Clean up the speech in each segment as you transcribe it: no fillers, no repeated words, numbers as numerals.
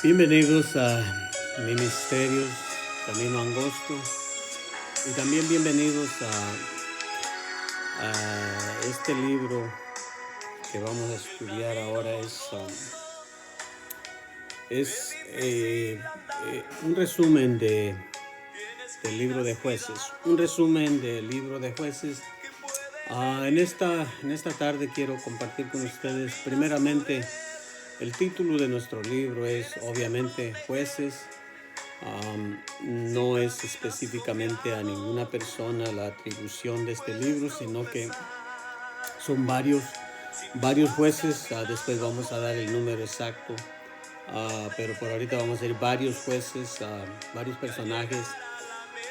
Bienvenidos a Ministerios Camino Angosto y también bienvenidos a este libro que vamos a estudiar ahora. Es un resumen del libro de Jueces. Un resumen del libro de Jueces. En esta tarde quiero compartir con ustedes primeramente. El título de nuestro libro es obviamente Jueces. No es específicamente a ninguna persona la atribución de este libro, sino que son varios jueces. Después vamos a dar el número exacto, pero por ahorita vamos a ir varios jueces, varios personajes,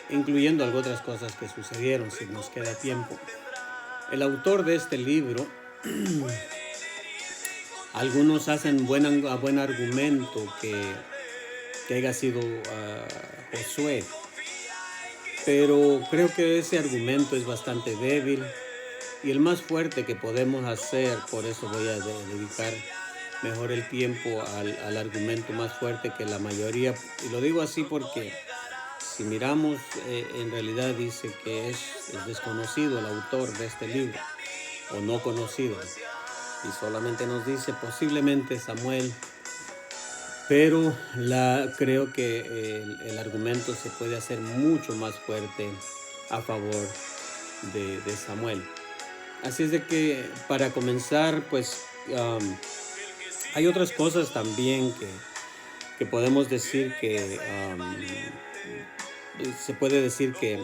incluyendo algunas otras cosas que sucedieron si nos queda tiempo. El autor de este libro algunos hacen buen argumento que haya sido Josué, pero creo que ese argumento es bastante débil y el más fuerte que podemos hacer. Por eso voy a dedicar mejor el tiempo al argumento más fuerte que la mayoría, y lo digo así porque si miramos, en realidad dice que es desconocido el autor de este libro, o no conocido, y solamente nos dice posiblemente Samuel, pero creo que el argumento se puede hacer mucho más fuerte a favor de Samuel. Así es de que para comenzar, pues hay otras cosas también que podemos decir que se puede decir que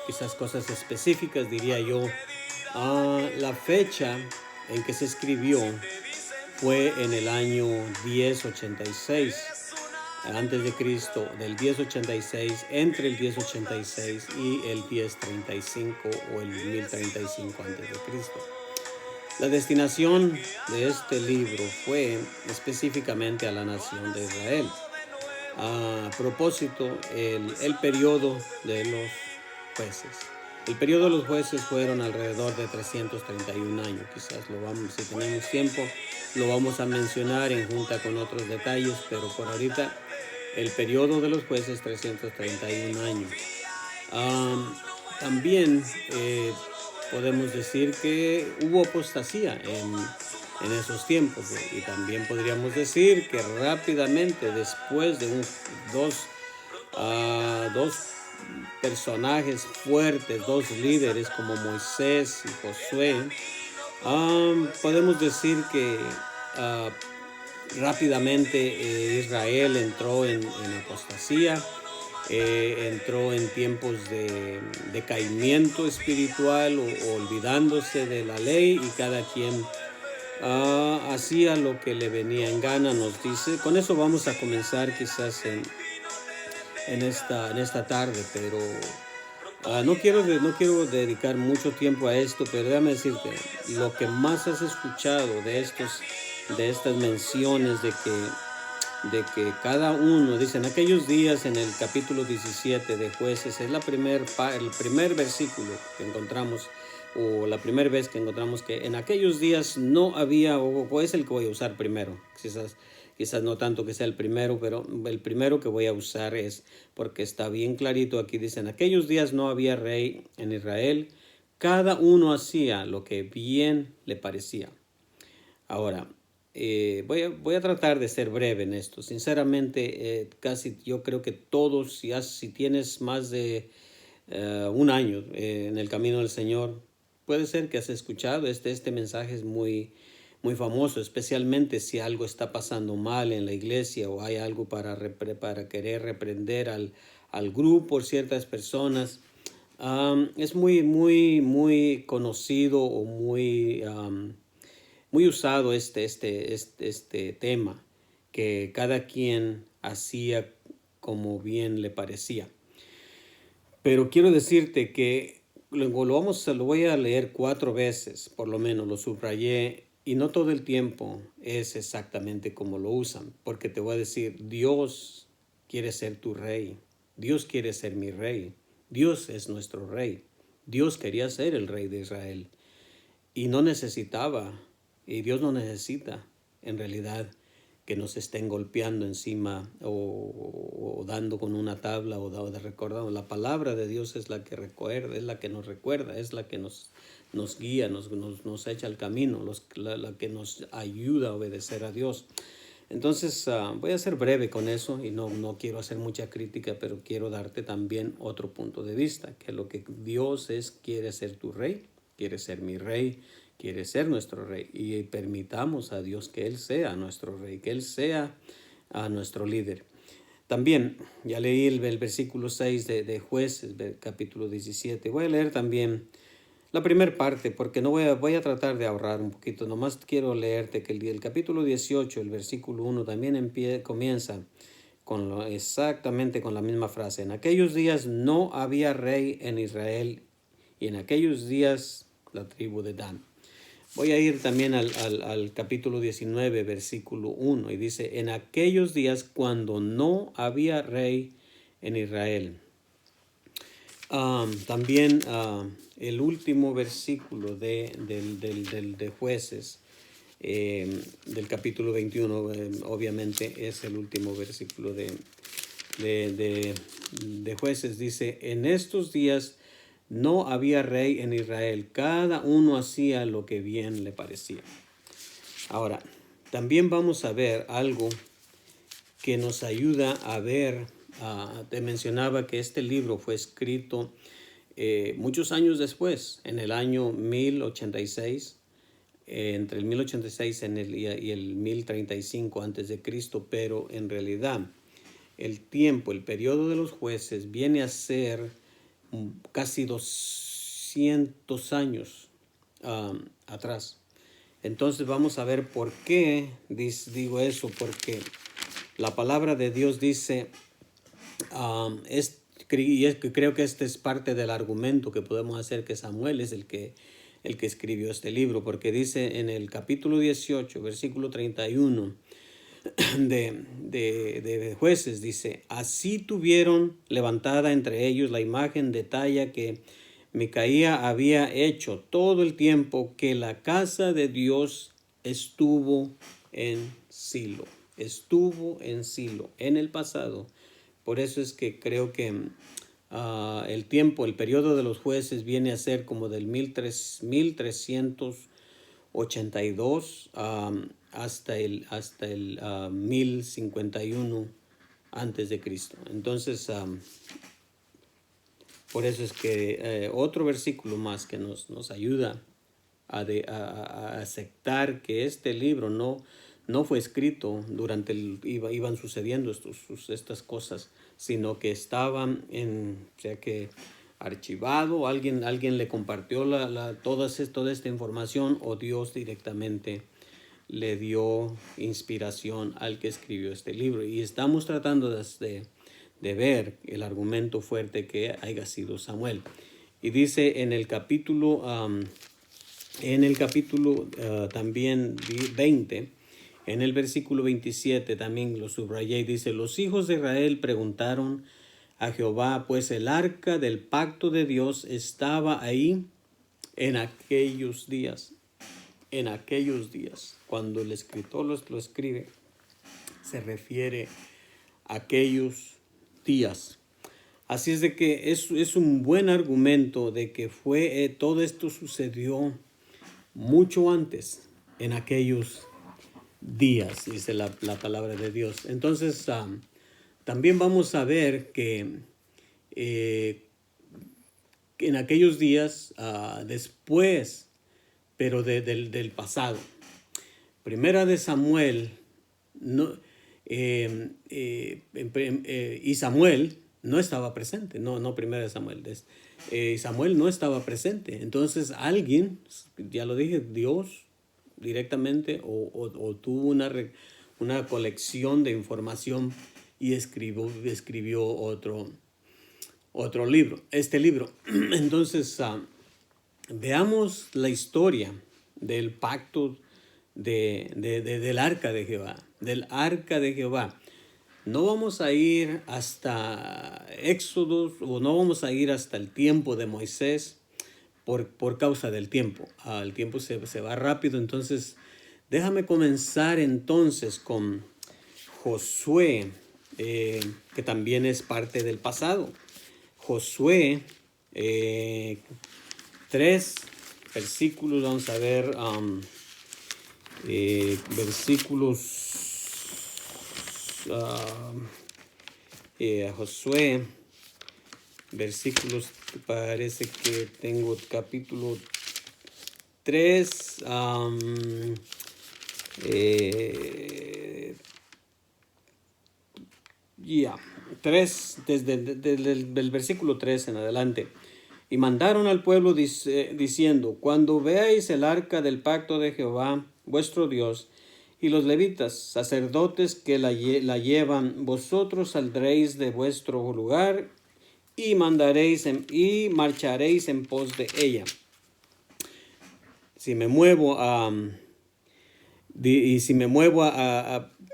quizás cosas específicas, diría yo. La fecha en que se escribió fue en el año 1086 antes de Cristo, del 1086, entre el 1086 y el 1035 o el 1035 antes de Cristo. La destinación de este libro fue específicamente a la nación de Israel. A propósito, el periodo de los jueces. El periodo de los jueces fueron alrededor de 331 años. Quizás si tenemos tiempo, lo vamos a mencionar en junta con otros detalles, pero por ahorita el periodo de los jueces 331 años. También podemos decir que hubo apostasía en esos tiempos, y también podríamos decir que rápidamente, después de dos personajes fuertes, dos líderes como Moisés y Josué, podemos decir que rápidamente Israel entró en apostasía, entró en tiempos de decaimiento espiritual, o olvidándose de la ley, y cada quien hacía lo que le venía en gana, nos dice. Con eso vamos a comenzar quizás en esta tarde, pero no quiero dedicar mucho tiempo a esto, pero déjame decirte, lo que más has escuchado de estas menciones de que cada uno, dice en aquellos días, en el capítulo 17 de Jueces, es el primer versículo que encontramos, o la primera vez que encontramos que en aquellos días no había, o es el que voy a usar primero, quizás no tanto que sea el primero, pero el primero que voy a usar es porque está bien clarito aquí. Dice, en aquellos días no había rey en Israel, cada uno hacía lo que bien le parecía. Ahora, voy a tratar de ser breve en esto. Sinceramente, casi yo creo que todos, si tienes más de un año en el camino del Señor, puede ser que has escuchado este mensaje. Es muy famoso, especialmente si algo está pasando mal en la iglesia, o hay algo para querer reprender al grupo o ciertas personas. Es muy conocido, o muy usado este tema, que cada quien hacía como bien le parecía. Pero quiero decirte que lo voy a leer 4 veces, por lo menos, lo subrayé, y no todo el tiempo es exactamente como lo usan, porque te voy a decir, Dios quiere ser tu rey, Dios quiere ser mi rey, Dios es nuestro rey, Dios quería ser el rey de Israel, y no necesitaba, y Dios no necesita, en realidad, que nos estén golpeando encima o dando con una tabla o de recordando. La palabra de Dios es la que recuerda, es la que nos recuerda, es la que nos guía, nos echa el camino, la que nos ayuda a obedecer a Dios. Entonces voy a ser breve con eso y no quiero hacer mucha crítica, pero quiero darte también otro punto de vista, que lo que Dios quiere ser tu rey, quiere ser mi rey, quiere ser nuestro rey, y permitamos a Dios que Él sea nuestro rey, que Él sea nuestro líder. También, ya leí el versículo 6 de Jueces, capítulo 17. Voy a leer también la primera parte, porque no voy a tratar de ahorrar un poquito. Nomás quiero leerte que el capítulo 18, el versículo 1, también comienza exactamente con la misma frase. En aquellos días no había rey en Israel, y en aquellos días la tribu de Dan. Voy a ir también al capítulo 19, versículo 1, y dice, en aquellos días cuando no había rey en Israel. También el último versículo de Jueces, del capítulo 21, obviamente es el último versículo de Jueces, dice, en estos días no había rey en Israel, cada uno hacía lo que bien le parecía. Ahora, también vamos a ver algo que nos ayuda a ver. Te mencionaba que este libro fue escrito muchos años después, en el año 1086, entre el 1086 y el 1035 antes de Cristo, pero en realidad el periodo de los jueces viene a ser casi 200 años atrás. Entonces vamos a ver por qué digo eso, porque la palabra de Dios dice, creo que este es parte del argumento que podemos hacer, que Samuel es el que escribió este libro, porque dice en el capítulo 18, versículo 31 de Jueces, dice, así tuvieron levantada entre ellos la imagen de talla que Micaía había hecho todo el tiempo que la casa de Dios estuvo en Silo. Estuvo en Silo en el pasado. Por eso es que creo que el periodo de los jueces viene a ser como del 1382 hasta el 1051 antes de Cristo. Entonces, por eso es que otro versículo más que nos ayuda a aceptar que este libro no fue escrito durante iban sucediendo estas cosas, sino que estaban archivado, alguien le compartió toda esta información, o Dios directamente le dio inspiración al que escribió este libro. Y estamos tratando de ver el argumento fuerte que haya sido Samuel. Y dice en el capítulo también 20, en el versículo 27, también lo subrayé, y dice, los hijos de Israel preguntaron a Jehová, pues el arca del pacto de Dios estaba ahí en aquellos días. En aquellos días, cuando el escritor lo escribe, se refiere a aquellos días. Así es de que es un buen argumento de que todo esto sucedió mucho antes, en aquellos días, dice la palabra de Dios. Entonces, también vamos a ver que en aquellos días, después, pero del pasado. Primera de Samuel, y Samuel no estaba presente, no Primera de Samuel. Samuel no estaba presente. Entonces alguien, ya lo dije, Dios directamente o tuvo una colección de información y escribió otro libro, este libro. Entonces, veamos la historia del pacto del arca de Jehová, del arca de Jehová. No vamos a ir hasta Éxodo, o no vamos a ir hasta el tiempo de Moisés por causa del tiempo. El tiempo se va rápido, entonces déjame comenzar entonces con Josué, que también es parte del pasado. Josué 3 versículos, vamos a ver, versículos, Josué, versículos, parece que tengo capítulo 3, ya, 3, desde el versículo 3 en adelante. Y mandaron al pueblo diciendo: cuando veáis el arca del pacto de Jehová, vuestro Dios, y los levitas, sacerdotes que la llevan, vosotros saldréis de vuestro lugar y marcharéis en pos de ella. Si me muevo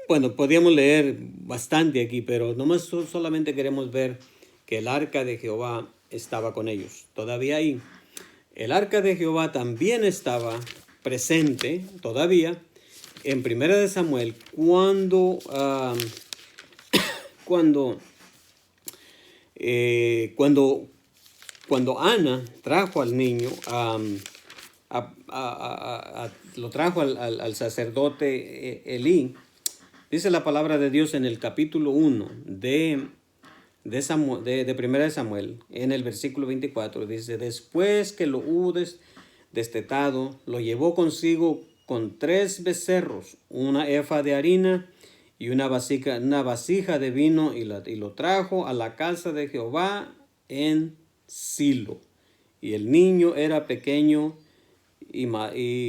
bueno, podríamos leer bastante aquí, pero nomás solamente queremos ver que el arca de Jehová estaba con ellos. Todavía ahí, el arca de Jehová también estaba presente, todavía, en 1 de Samuel, cuando Ana trajo al niño, lo trajo al sacerdote Elí. Dice la palabra de Dios en el capítulo 1 de 1 de Samuel, en el versículo 24, dice: después que lo hubo destetado, lo llevó consigo con 3 becerros, una efa de harina y una vasija de vino, y lo trajo a la casa de Jehová en Silo. Y el niño era pequeño, y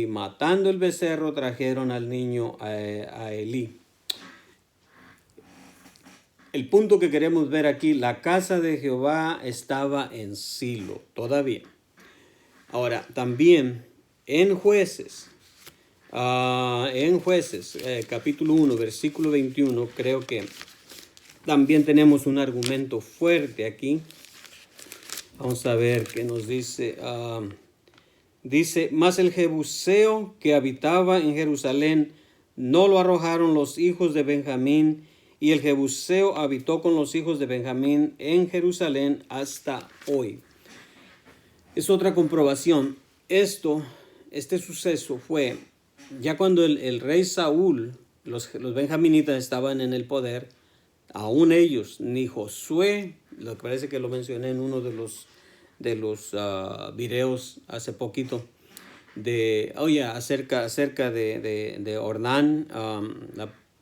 matando el becerro trajeron al niño a Elí. El punto que queremos ver aquí, la casa de Jehová estaba en Silo todavía. Ahora, también en Jueces, capítulo 1, versículo 21, creo que también tenemos un argumento fuerte aquí. Vamos a ver qué nos dice. Dice: mas el jebuseo que habitaba en Jerusalén no lo arrojaron los hijos de Benjamín, y el jebuseo habitó con los hijos de Benjamín en Jerusalén hasta hoy. Es otra comprobación. Este suceso fue ya cuando el rey Saúl, los benjaminitas estaban en el poder. Aún ellos, ni Josué, lo que parece que lo mencioné en uno de los videos hace poquito, acerca de Ornán,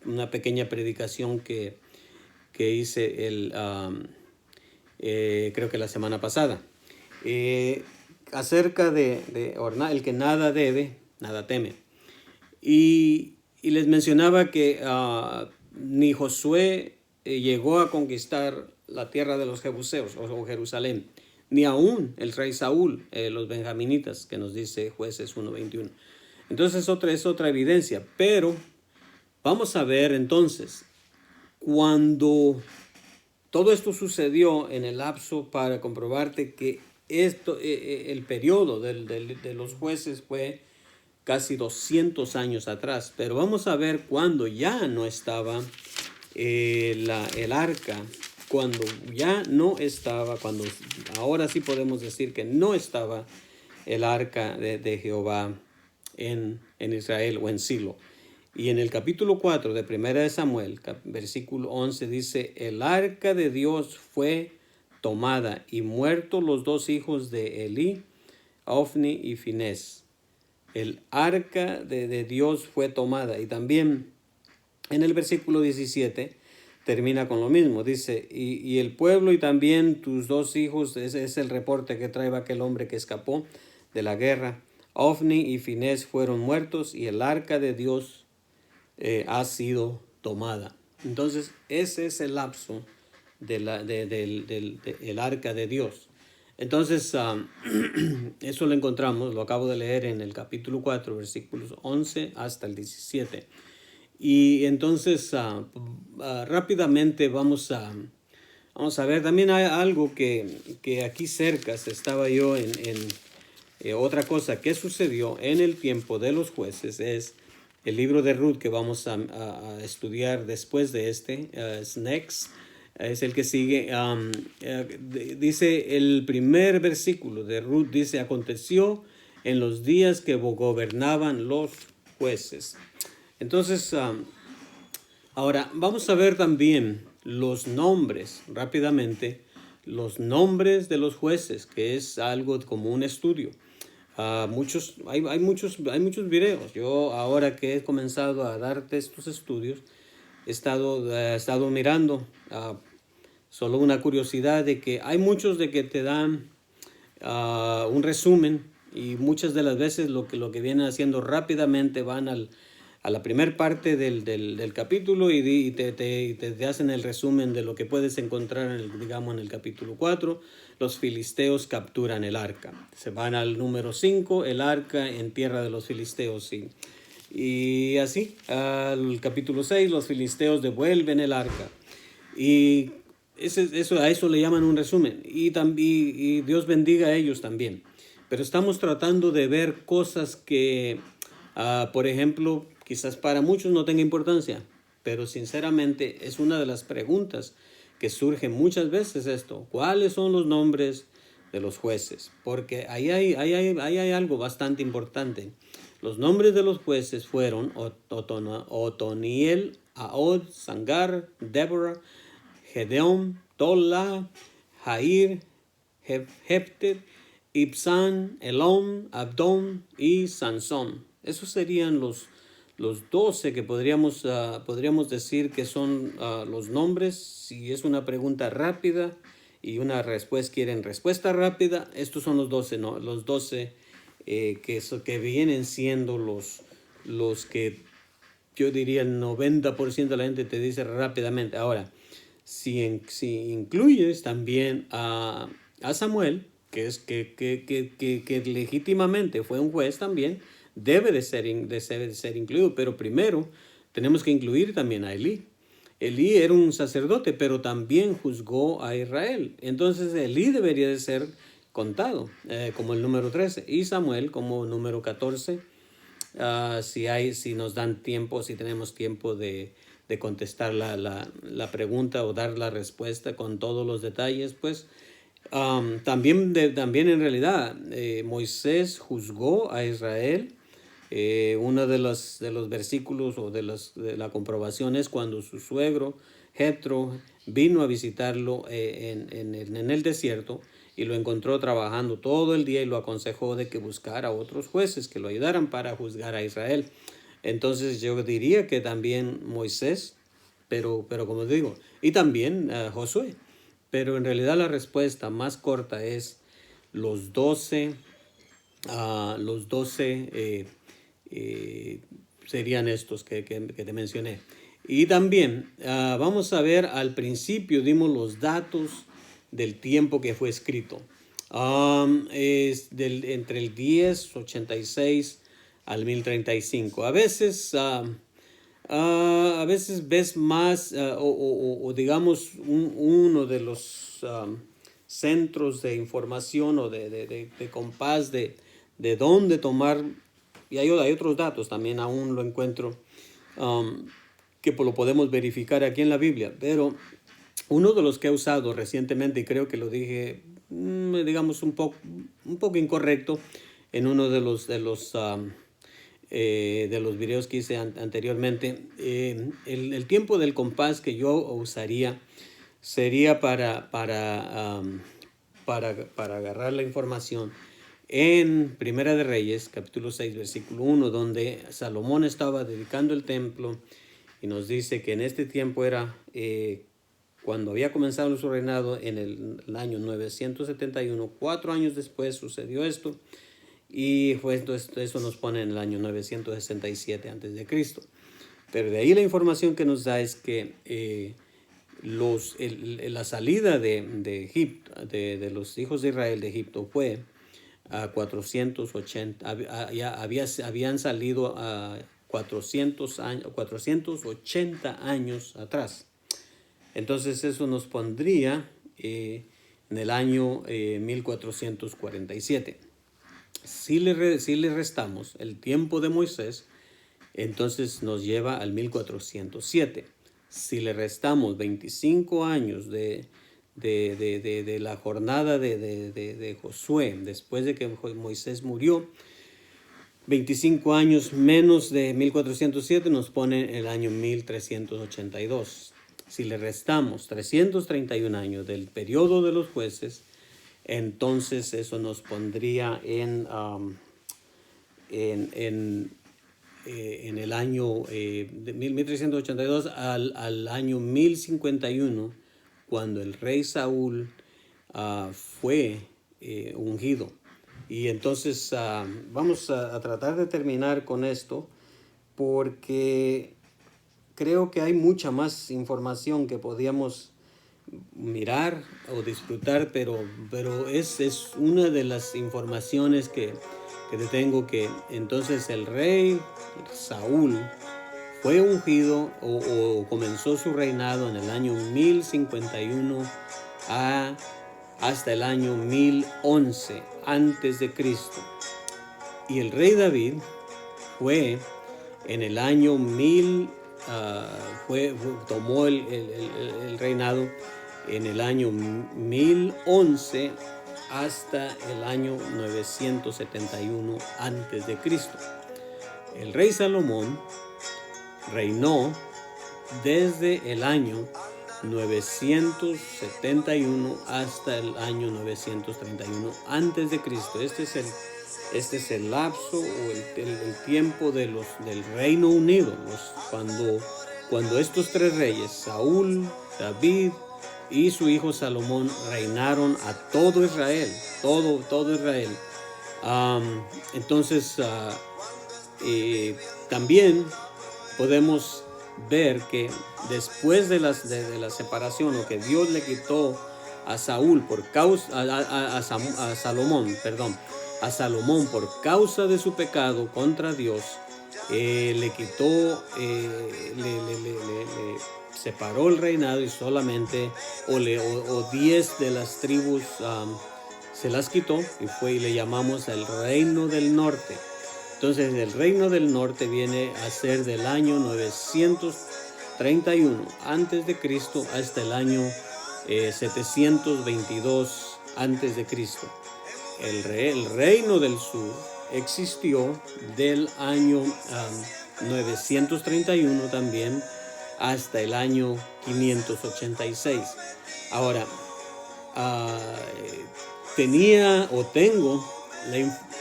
una pequeña predicación que hice creo que la semana pasada, acerca de Ornán, el que nada debe, nada teme. Y les mencionaba que ni Josué llegó a conquistar la tierra de los jebuseos o Jerusalén, ni aún el rey Saúl, los benjaminitas, que nos dice Jueces 1:21. Entonces es otra evidencia. Pero vamos a ver entonces, cuando todo esto sucedió en el lapso, para comprobarte que el periodo de los jueces fue casi 200 años atrás. Pero vamos a ver cuando ya no estaba el arca, cuando ya no estaba, cuando ahora sí podemos decir que no estaba el arca de Jehová en Israel o en Silo. Y en el capítulo 4 de 1 de Samuel, versículo 11, dice: el arca de Dios fue tomada, y muertos los 2 hijos de Elí, Ofni y Finés. El arca de Dios fue tomada. Y también en el versículo 17 termina con lo mismo. Dice: y el pueblo y también tus 2 hijos, ese es el reporte que trae aquel hombre que escapó de la guerra, Ofni y Finés fueron muertos, y el arca de Dios ha sido tomada. Entonces ese es el lapso del arca de Dios. Entonces eso lo encontramos, lo acabo de leer en el capítulo 4, versículos 11 hasta el 17. Y entonces rápidamente vamos a ver. También hay algo que aquí cerca estaba yo en otra cosa que sucedió en el tiempo de los jueces, es El libro de Ruth que vamos a estudiar después de este, es next, es el que sigue. Dice el primer versículo de Ruth, dice, aconteció en los días que gobernaban los jueces. Entonces, ahora vamos a ver también los nombres rápidamente, los nombres de los jueces, que es algo como un estudio. Hay muchos videos. Yo ahora que he comenzado a darte estos estudios, he estado mirando, solo una curiosidad de que hay muchos de que te dan un resumen, y muchas de las veces lo que vienen haciendo rápidamente van a la primera parte del capítulo y te hacen el resumen de lo que puedes encontrar en el capítulo 4. Los filisteos capturan el arca. Se van al número 5, el arca en tierra de los filisteos. Y así, al capítulo 6, los filisteos devuelven el arca. Y a eso le llaman un resumen. Y Dios bendiga a ellos también. Pero estamos tratando de ver cosas que, por ejemplo, quizás para muchos no tenga importancia, pero sinceramente es una de las preguntas que surge muchas veces esto. ¿Cuáles son los nombres de los jueces? Porque ahí hay algo bastante importante. Los nombres de los jueces fueron Otoniel, Ahod, Sangar, Deborah, Gedeón, Tola, Jair, Jefter, Ibzán, Elón, Abdón y Sansón. Esos serían los 12 que podríamos decir que son los nombres. Si es una pregunta rápida y quieren respuesta rápida, estos son los 12, ¿no? Los 12 que vienen siendo los que yo diría el 90% de la gente te dice rápidamente. Ahora, si incluyes también a Samuel, que legítimamente fue un juez también, debe de ser incluido, pero primero tenemos que incluir también a Elí. Elí era un sacerdote, pero también juzgó a Israel. Entonces Elí debería de ser contado como el número 13 y Samuel como número 14. Si nos dan tiempo, si tenemos tiempo de contestar la pregunta o dar la respuesta con todos los detalles, pues también en realidad Moisés juzgó a Israel. Uno de los versículos o de la comprobación es cuando su suegro Jetro vino a visitarlo en el desierto y lo encontró trabajando todo el día y lo aconsejó de que buscara otros jueces que lo ayudaran para juzgar a Israel. Entonces yo diría que también Moisés, pero como digo, y también Josué. Pero en realidad la respuesta más corta es los 12 serían estos que te mencioné. Y también vamos a ver, al principio dimos los datos del tiempo que fue escrito. Entre el 1086 al 1035. A veces ves más o digamos uno de los centros de información o de compás de dónde tomar, y hay otros datos también, aún lo encuentro, que lo podemos verificar aquí en la Biblia, pero uno de los que he usado recientemente, y creo que lo dije, digamos, un poco incorrecto en uno de los videos que hice anteriormente, el tiempo del compás que yo usaría sería para agarrar la información en Primera de Reyes, capítulo 6, versículo 1, donde Salomón estaba dedicando el templo y nos dice que en este tiempo era cuando había comenzado su reinado en el año 971, 4 años después sucedió esto. Y eso nos pone en el año 967 a.C. Pero de ahí la información que nos da es que la salida de Egipto, de los hijos de Israel de Egipto, fue a 480, habían salido a 480 años atrás. Entonces eso nos pondría en el año 1447. Si le restamos el tiempo de Moisés, Entonces nos lleva al 1407. Si le restamos 25 años de la jornada de Josué, después de que Moisés murió, 25 años menos de 1407 nos pone el año 1382. Si le restamos 331 años del periodo de los jueces, entonces eso nos pondría en el año de 1382 al año 1051, cuando el rey Saúl fue ungido. Y entonces vamos a tratar de terminar con esto, porque creo que hay mucha más información que podíamos mirar o disfrutar, pero es una de las informaciones que te tengo, que entonces el rey Saúl fue ungido o comenzó su reinado en el año 1051 hasta el año 1011 antes de Cristo. Y el rey David fue en el año 1000, tomó el reinado en el año 1011 hasta el año 971 antes de Cristo. El rey Salomón reinó desde el año 971 hasta el año 931 antes de Cristo. Este es el lapso o el tiempo del Reino Unido. Cuando estos tres reyes, Saúl, David y su hijo Salomón, reinaron a todo Israel, todo Israel. Entonces también podemos ver que después de la separación, o que Dios le quitó a Saúl por causa a Salomón por causa de su pecado contra Dios, le quitó, le separó el reinado, y solamente o 10 de las tribus se las quitó, y le llamamos el Reino del Norte. Entonces el Reino del Norte viene a ser del año 931 antes de Cristo hasta el año 722 antes de Cristo. El Reino del Sur existió del año 931 también hasta el año 586. Ahora, tengo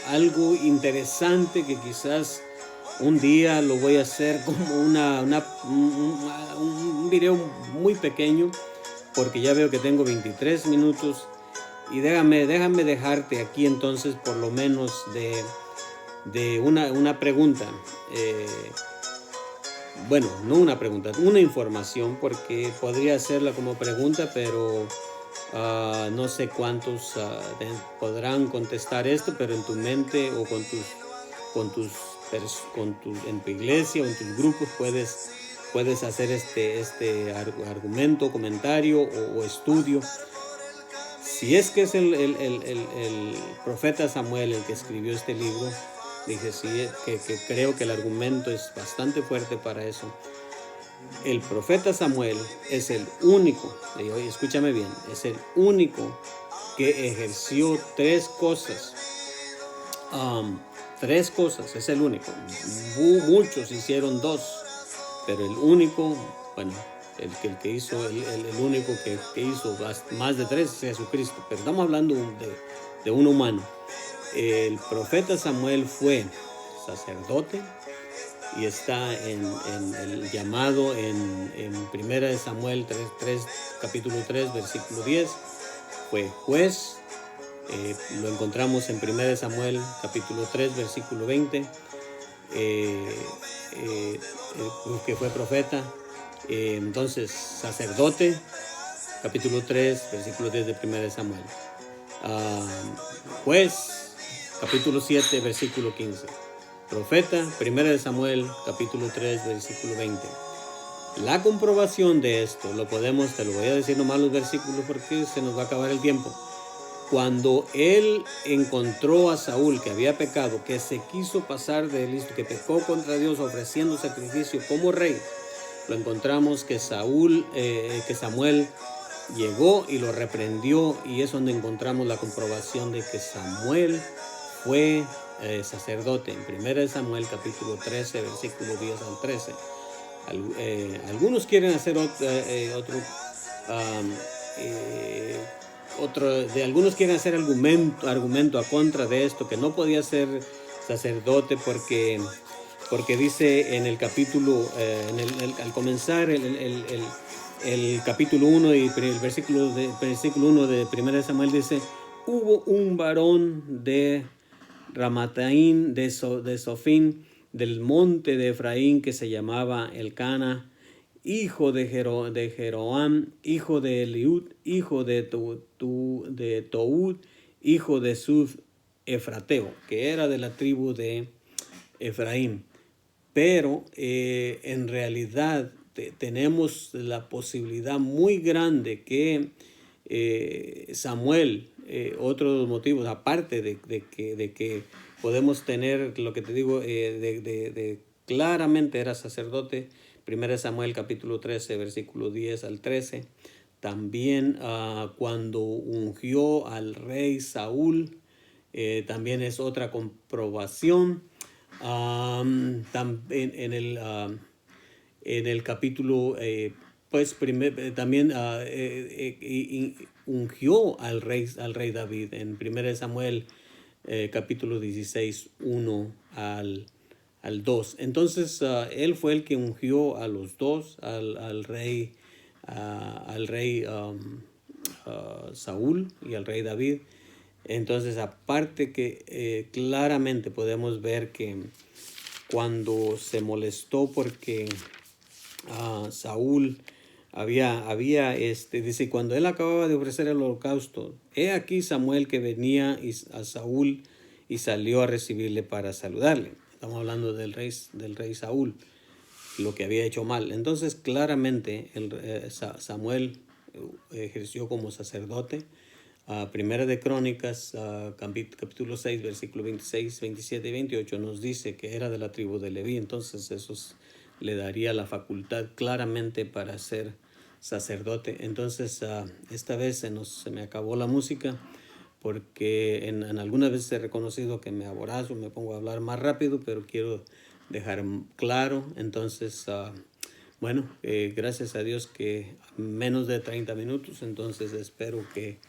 algo interesante que quizás un día lo voy a hacer como un video muy pequeño, porque ya veo que tengo 23 minutos. Y déjame dejarte aquí entonces por lo menos de una pregunta. Bueno, no una pregunta, una información, porque podría hacerla como pregunta, pero no sé cuántos podrán contestar esto, pero en tu mente o en tu iglesia o en tus grupos puedes hacer este argumento, comentario o estudio. Si es que es el profeta Samuel el que escribió este libro, dije sí, que creo que el argumento es bastante fuerte para eso. El profeta Samuel es el único, escúchame bien, es el único que ejerció tres cosas, es el único. Muchos hicieron dos, pero el único, bueno, el único que hizo más de tres es Jesucristo. Pero estamos hablando de un humano. El profeta Samuel fue sacerdote, y está en el llamado en 1 Samuel 3, capítulo 3, versículo 10. Fue juez, lo encontramos en 1 Samuel capítulo 3, versículo 20, que fue profeta. Entonces, sacerdote, capítulo 3, versículo 10 de 1 Samuel. Juez, capítulo 7, versículo 15. Profeta, 1 Samuel, capítulo 3, versículo 20. La comprobación de esto te lo voy a decir nomás los versículos porque se nos va a acabar el tiempo. cuando él encontró a Saúl que había pecado, que se quiso pasar de listo, que pecó contra Dios ofreciendo sacrificio como rey, lo encontramos que Samuel llegó y lo reprendió, y es donde encontramos la comprobación de que Samuel fue sacerdote. En 1 Samuel capítulo 13, versículo 10 al 13. Algunos quieren hacer algunos quieren hacer argumento a contra de esto, que no podía ser sacerdote porque dice en el capítulo, al comenzar el capítulo 1 y el versículo 1 de 1 Samuel dice: hubo un varón de Ramataín de Sofín, del monte de Efraín, que se llamaba Elcana, hijo de Jeroam, hijo de Eliud, hijo de Toud, hijo de Suf Efrateo, que era de la tribu de Efraín. Pero en realidad tenemos la posibilidad muy grande que Samuel, otro de los motivos, aparte de que podemos tener lo que te digo, claramente era sacerdote, 1 Samuel capítulo 13, versículo 10 al 13. También cuando ungió al rey Saúl, también es otra comprobación. En el capítulo, también ungió al rey David en 1 Samuel capítulo 16, 1 al 2. Entonces él fue el que ungió a los dos, al rey Saúl y al rey David. Entonces, aparte que claramente podemos ver que cuando se molestó porque Saúl dice, cuando él acababa de ofrecer el holocausto, he aquí Samuel que venía a Saúl y salió a recibirle para saludarle. Estamos hablando del rey Saúl, lo que había hecho mal. Entonces, claramente Samuel ejerció como sacerdote. Primera de Crónicas, capítulo 6, versículo 26, 27 y 28 nos dice que era de la tribu de Leví. Entonces eso le daría la facultad claramente para ser sacerdote. Entonces esta vez se me acabó la música, porque en algunas veces he reconocido que me aborazo, me pongo a hablar más rápido, pero quiero dejar claro. Entonces bueno, gracias a Dios que menos de 30 minutos. Entonces espero que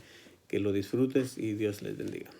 lo disfrutes y Dios les bendiga.